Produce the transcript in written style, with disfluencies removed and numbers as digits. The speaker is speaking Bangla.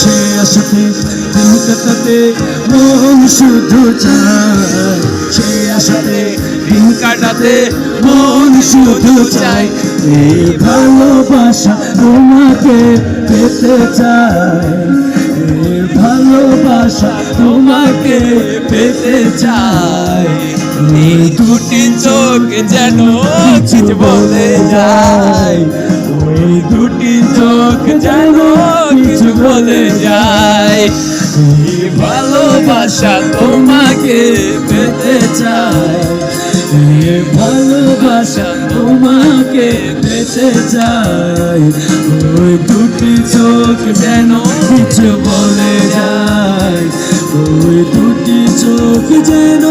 সে আশাতে দিন কাটাতে মন শুধু চায়, সে আশাতে দিন কাটাতে মন শুধু চায়। এই ভালোবাসা তোমাকে পেতে চায়, এই ভালোবাসা তোমাকে পেতে চায়। এই দুটি চোখ যেন কিছু বলে যায়, ওই দুটি চোখ যেন কিছু বলে যায়। এই ভালোবাসা তোমাকে পেতে চায়, এই ভালোবাসা তোমাকে পেতে চায়। ওই দুটি চোখ যেন কিছু বলে যায়, ওই দুটি চোখ যেন